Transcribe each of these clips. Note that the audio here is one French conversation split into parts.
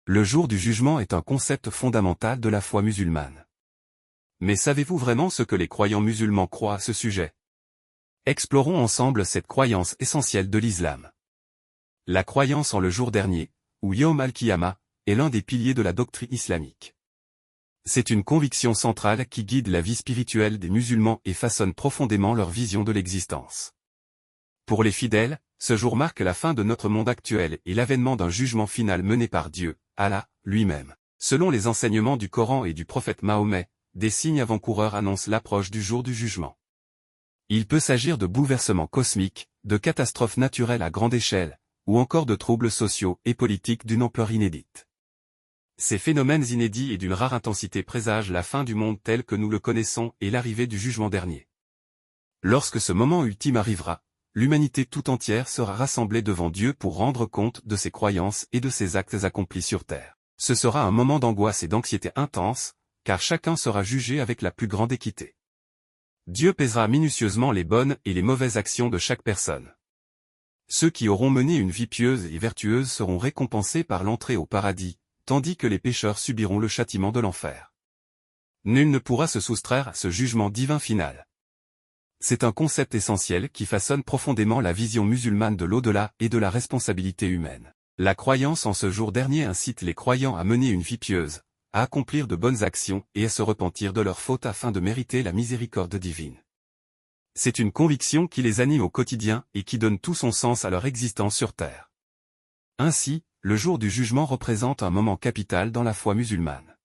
Le jour du jugement est un concept fondamental de la foi musulmane. Mais savez-vous vraiment ce que les croyants musulmans croient à ce sujet? Explorons ensemble cette croyance essentielle de l'islam. La croyance en le jour dernier, ou Yawm al-Qiyamah, est l'un des piliers de la doctrine islamique. C'est une conviction centrale qui guide la vie spirituelle des musulmans et façonne profondément leur vision de l'existence. Pour les fidèles, ce jour marque la fin de notre monde actuel et l'avènement d'un jugement final mené par Dieu, Allah, lui-même. Selon les enseignements du Coran et du prophète Mahomet, des signes avant-coureurs annoncent l'approche du jour du jugement. Il peut s'agir de bouleversements cosmiques, de catastrophes naturelles à grande échelle, ou encore de troubles sociaux et politiques d'une ampleur inédite. Ces phénomènes inédits et d'une rare intensité présagent la fin du monde tel que nous le connaissons et l'arrivée du jugement dernier. Lorsque ce moment ultime arrivera, l'humanité tout entière sera rassemblée devant Dieu pour rendre compte de ses croyances et de ses actes accomplis sur terre. Ce sera un moment d'angoisse et d'anxiété intense, car chacun sera jugé avec la plus grande équité. Dieu pèsera minutieusement les bonnes et les mauvaises actions de chaque personne. Ceux qui auront mené une vie pieuse et vertueuse seront récompensés par l'entrée au paradis, tandis que les pécheurs subiront le châtiment de l'enfer. Nul ne pourra se soustraire à ce jugement divin final. C'est un concept essentiel qui façonne profondément la vision musulmane de l'au-delà et de la responsabilité humaine. La croyance en ce jour dernier incite les croyants à mener une vie pieuse, à accomplir de bonnes actions et à se repentir de leurs fautes afin de mériter la miséricorde divine. C'est une conviction qui les anime au quotidien et qui donne tout son sens à leur existence sur terre. Ainsi, le jour du jugement représente un moment capital dans la foi musulmane.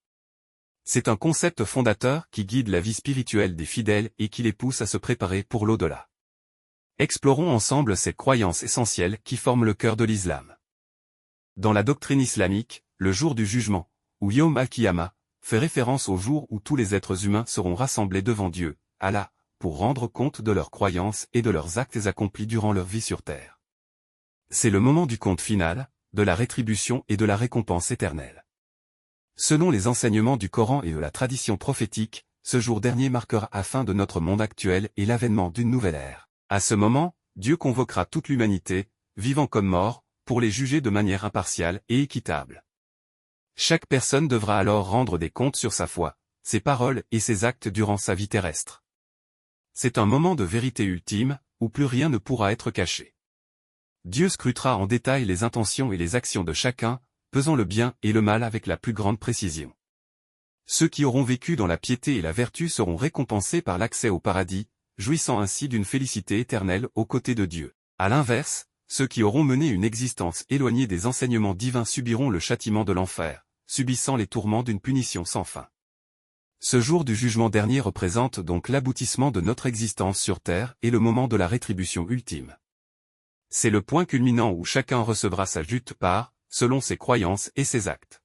C'est un concept fondateur qui guide la vie spirituelle des fidèles et qui les pousse à se préparer pour l'au-delà. Explorons ensemble cette croyance essentielle qui forme le cœur de l'islam. Dans la doctrine islamique, le jour du jugement, ou Yawm al-Qiyamah, fait référence au jour où tous les êtres humains seront rassemblés devant Dieu, Allah, pour rendre compte de leurs croyances et de leurs actes accomplis durant leur vie sur terre. C'est le moment du compte final, de la rétribution et de la récompense éternelle. Selon les enseignements du Coran et de la tradition prophétique, ce jour dernier marquera la fin de notre monde actuel et l'avènement d'une nouvelle ère. À ce moment, Dieu convoquera toute l'humanité, vivant comme mort, pour les juger de manière impartiale et équitable. Chaque personne devra alors rendre des comptes sur sa foi, ses paroles et ses actes durant sa vie terrestre. C'est un moment de vérité ultime, où plus rien ne pourra être caché. Dieu scrutera en détail les intentions et les actions de chacun, pesant le bien et le mal avec la plus grande précision. Ceux qui auront vécu dans la piété et la vertu seront récompensés par l'accès au paradis, jouissant ainsi d'une félicité éternelle aux côtés de Dieu. À l'inverse, ceux qui auront mené une existence éloignée des enseignements divins subiront le châtiment de l'enfer, subissant les tourments d'une punition sans fin. Ce jour du jugement dernier représente donc l'aboutissement de notre existence sur terre et le moment de la rétribution ultime. C'est le point culminant où chacun recevra sa juste part, selon ses croyances et ses actes.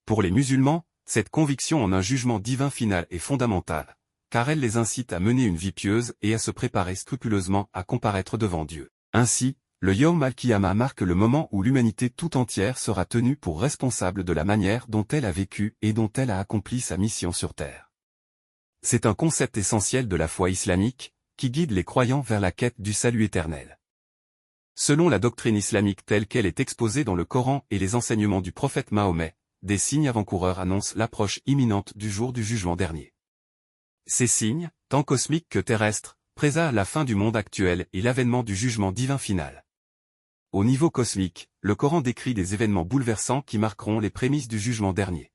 Pour les musulmans, cette conviction en un jugement divin final est fondamentale, car elle les incite à mener une vie pieuse et à se préparer scrupuleusement à comparaître devant Dieu. Ainsi, le Yawm al-Qiyamah marque le moment où l'humanité tout entière sera tenue pour responsable de la manière dont elle a vécu et dont elle a accompli sa mission sur terre. C'est un concept essentiel de la foi islamique, qui guide les croyants vers la quête du salut éternel. Selon la doctrine islamique telle qu'elle est exposée dans le Coran et les enseignements du prophète Mahomet, des signes avant-coureurs annoncent l'approche imminente du jour du jugement dernier. Ces signes, tant cosmiques que terrestres, présagent la fin du monde actuel et l'avènement du jugement divin final. Au niveau cosmique, le Coran décrit des événements bouleversants qui marqueront les prémices du jugement dernier.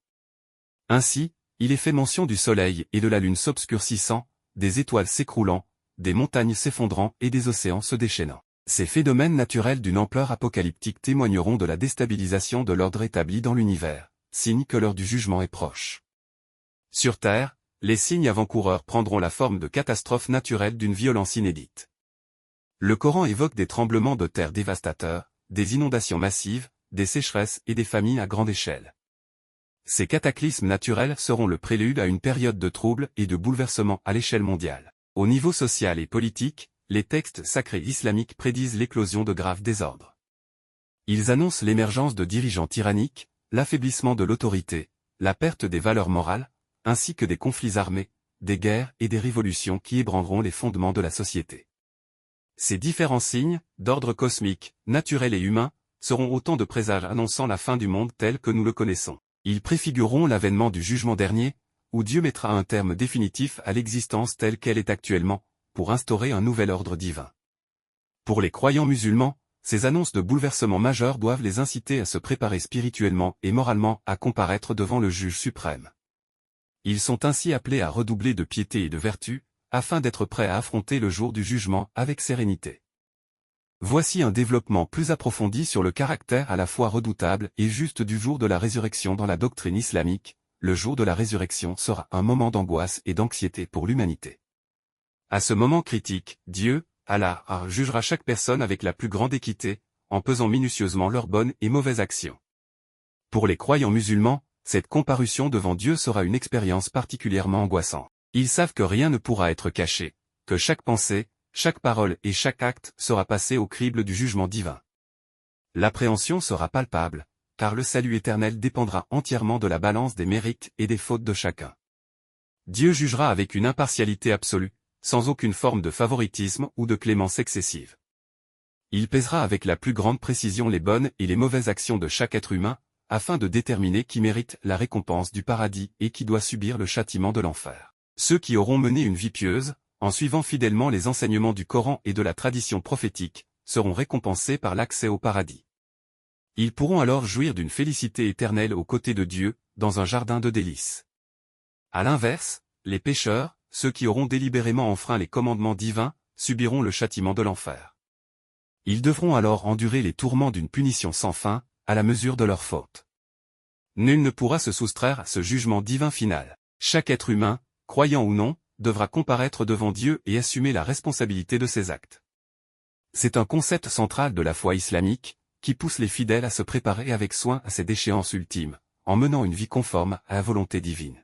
Ainsi, il est fait mention du soleil et de la lune s'obscurcissant, des étoiles s'écroulant, des montagnes s'effondrant et des océans se déchaînant. Ces phénomènes naturels d'une ampleur apocalyptique témoigneront de la déstabilisation de l'ordre établi dans l'univers, signe que l'heure du jugement est proche. Sur Terre, les signes avant-coureurs prendront la forme de catastrophes naturelles d'une violence inédite. Le Coran évoque des tremblements de terre dévastateurs, des inondations massives, des sécheresses et des famines à grande échelle. Ces cataclysmes naturels seront le prélude à une période de troubles et de bouleversements à l'échelle mondiale. Au niveau social et politique, les textes sacrés islamiques prédisent l'éclosion de graves désordres. Ils annoncent l'émergence de dirigeants tyranniques, l'affaiblissement de l'autorité, la perte des valeurs morales, ainsi que des conflits armés, des guerres et des révolutions qui ébranleront les fondements de la société. Ces différents signes, d'ordre cosmique, naturel et humain, seront autant de présages annonçant la fin du monde tel que nous le connaissons. Ils préfigureront l'avènement du jugement dernier, où Dieu mettra un terme définitif à l'existence telle qu'elle est actuellement, pour instaurer un nouvel ordre divin. Pour les croyants musulmans, ces annonces de bouleversements majeurs doivent les inciter à se préparer spirituellement et moralement à comparaître devant le juge suprême. Ils sont ainsi appelés à redoubler de piété et de vertu, afin d'être prêts à affronter le jour du jugement avec sérénité. Voici un développement plus approfondi sur le caractère à la fois redoutable et juste du jour de la résurrection dans la doctrine islamique. Le jour de la résurrection sera un moment d'angoisse et d'anxiété pour l'humanité. À ce moment critique, Dieu, Allah, jugera chaque personne avec la plus grande équité, en pesant minutieusement leurs bonnes et mauvaises actions. Pour les croyants musulmans, cette comparution devant Dieu sera une expérience particulièrement angoissante. Ils savent que rien ne pourra être caché, que chaque pensée, chaque parole et chaque acte sera passé au crible du jugement divin. L'appréhension sera palpable, car le salut éternel dépendra entièrement de la balance des mérites et des fautes de chacun. Dieu jugera avec une impartialité absolue, sans aucune forme de favoritisme ou de clémence excessive. Il pèsera avec la plus grande précision les bonnes et les mauvaises actions de chaque être humain, afin de déterminer qui mérite la récompense du paradis et qui doit subir le châtiment de l'enfer. Ceux qui auront mené une vie pieuse, en suivant fidèlement les enseignements du Coran et de la tradition prophétique, seront récompensés par l'accès au paradis. Ils pourront alors jouir d'une félicité éternelle aux côtés de Dieu, dans un jardin de délices. À l'inverse, les pécheurs, ceux qui auront délibérément enfreint les commandements divins, subiront le châtiment de l'enfer. Ils devront alors endurer les tourments d'une punition sans fin, à la mesure de leur faute. Nul ne pourra se soustraire à ce jugement divin final. Chaque être humain, croyant ou non, devra comparaître devant Dieu et assumer la responsabilité de ses actes. C'est un concept central de la foi islamique, qui pousse les fidèles à se préparer avec soin à cette échéance ultime, en menant une vie conforme à la volonté divine.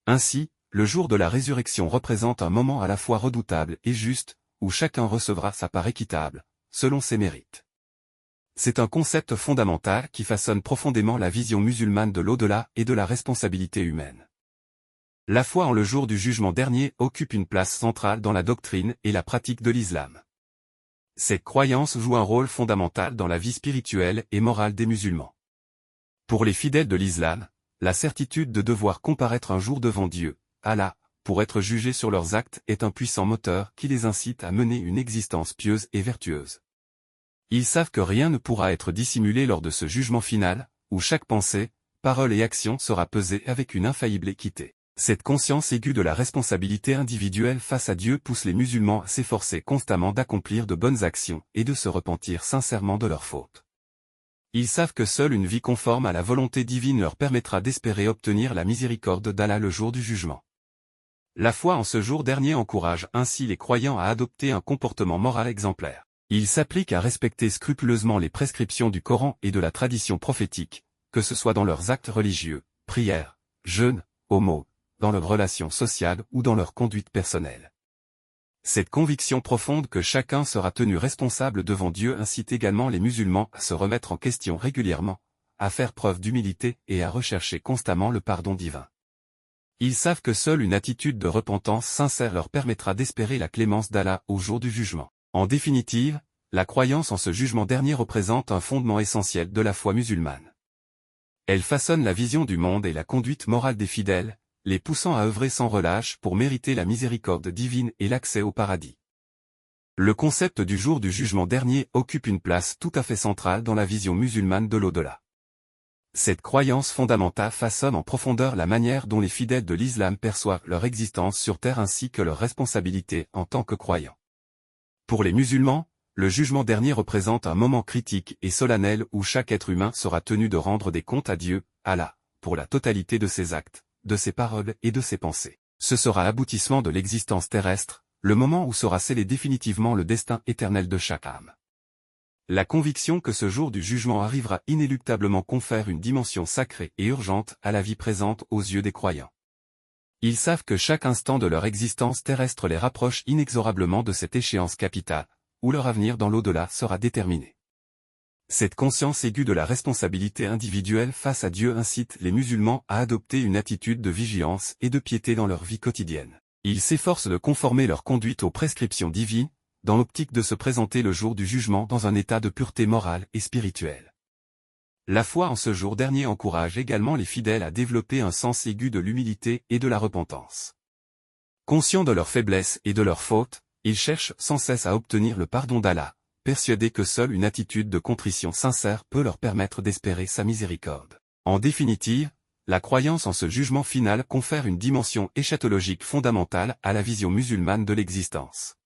Ainsi, le jour de la résurrection représente un moment à la fois redoutable et juste, où chacun recevra sa part équitable, selon ses mérites. C'est un concept fondamental qui façonne profondément la vision musulmane de l'au-delà et de la responsabilité humaine. La foi en le jour du jugement dernier occupe une place centrale dans la doctrine et la pratique de l'islam. Cette croyance joue un rôle fondamental dans la vie spirituelle et morale des musulmans. Pour les fidèles de l'islam, la certitude de devoir comparaître un jour devant Dieu, Allah, pour être jugés sur leurs actes est un puissant moteur qui les incite à mener une existence pieuse et vertueuse. Ils savent que rien ne pourra être dissimulé lors de ce jugement final, où chaque pensée, parole et action sera pesée avec une infaillible équité. Cette conscience aiguë de la responsabilité individuelle face à Dieu pousse les musulmans à s'efforcer constamment d'accomplir de bonnes actions et de se repentir sincèrement de leurs fautes. Ils savent que seule une vie conforme à la volonté divine leur permettra d'espérer obtenir la miséricorde d'Allah le jour du jugement. La foi en ce jour dernier encourage ainsi les croyants à adopter un comportement moral exemplaire. Ils s'appliquent à respecter scrupuleusement les prescriptions du Coran et de la tradition prophétique, que ce soit dans leurs actes religieux, prières, jeûnes, aumônes, dans leurs relations sociales ou dans leur conduite personnelle. Cette conviction profonde que chacun sera tenu responsable devant Dieu incite également les musulmans à se remettre en question régulièrement, à faire preuve d'humilité et à rechercher constamment le pardon divin. Ils savent que seule une attitude de repentance sincère leur permettra d'espérer la clémence d'Allah au jour du jugement. En définitive, la croyance en ce jugement dernier représente un fondement essentiel de la foi musulmane. Elle façonne la vision du monde et la conduite morale des fidèles, les poussant à œuvrer sans relâche pour mériter la miséricorde divine et l'accès au paradis. Le concept du jour du jugement dernier occupe une place tout à fait centrale dans la vision musulmane de l'au-delà. Cette croyance fondamentale façonne en profondeur la manière dont les fidèles de l'islam perçoivent leur existence sur terre ainsi que leur responsabilité en tant que croyants. Pour les musulmans, le jugement dernier représente un moment critique et solennel où chaque être humain sera tenu de rendre des comptes à Dieu, Allah, pour la totalité de ses actes, de ses paroles et de ses pensées. Ce sera l'aboutissement de l'existence terrestre, le moment où sera scellé définitivement le destin éternel de chaque âme. La conviction que ce jour du jugement arrivera inéluctablement confère une dimension sacrée et urgente à la vie présente aux yeux des croyants. Ils savent que chaque instant de leur existence terrestre les rapproche inexorablement de cette échéance capitale, où leur avenir dans l'au-delà sera déterminé. Cette conscience aiguë de la responsabilité individuelle face à Dieu incite les musulmans à adopter une attitude de vigilance et de piété dans leur vie quotidienne. Ils s'efforcent de conformer leur conduite aux prescriptions divines, dans l'optique de se présenter le jour du jugement dans un état de pureté morale et spirituelle. La foi en ce jour dernier encourage également les fidèles à développer un sens aigu de l'humilité et de la repentance. Conscients de leurs faiblesses et de leurs fautes, ils cherchent sans cesse à obtenir le pardon d'Allah, persuadés que seule une attitude de contrition sincère peut leur permettre d'espérer sa miséricorde. En définitive, la croyance en ce jugement final confère une dimension eschatologique fondamentale à la vision musulmane de l'existence.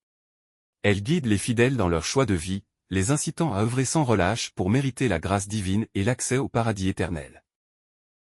Elle guide les fidèles dans leur choix de vie, les incitant à œuvrer sans relâche pour mériter la grâce divine et l'accès au paradis éternel.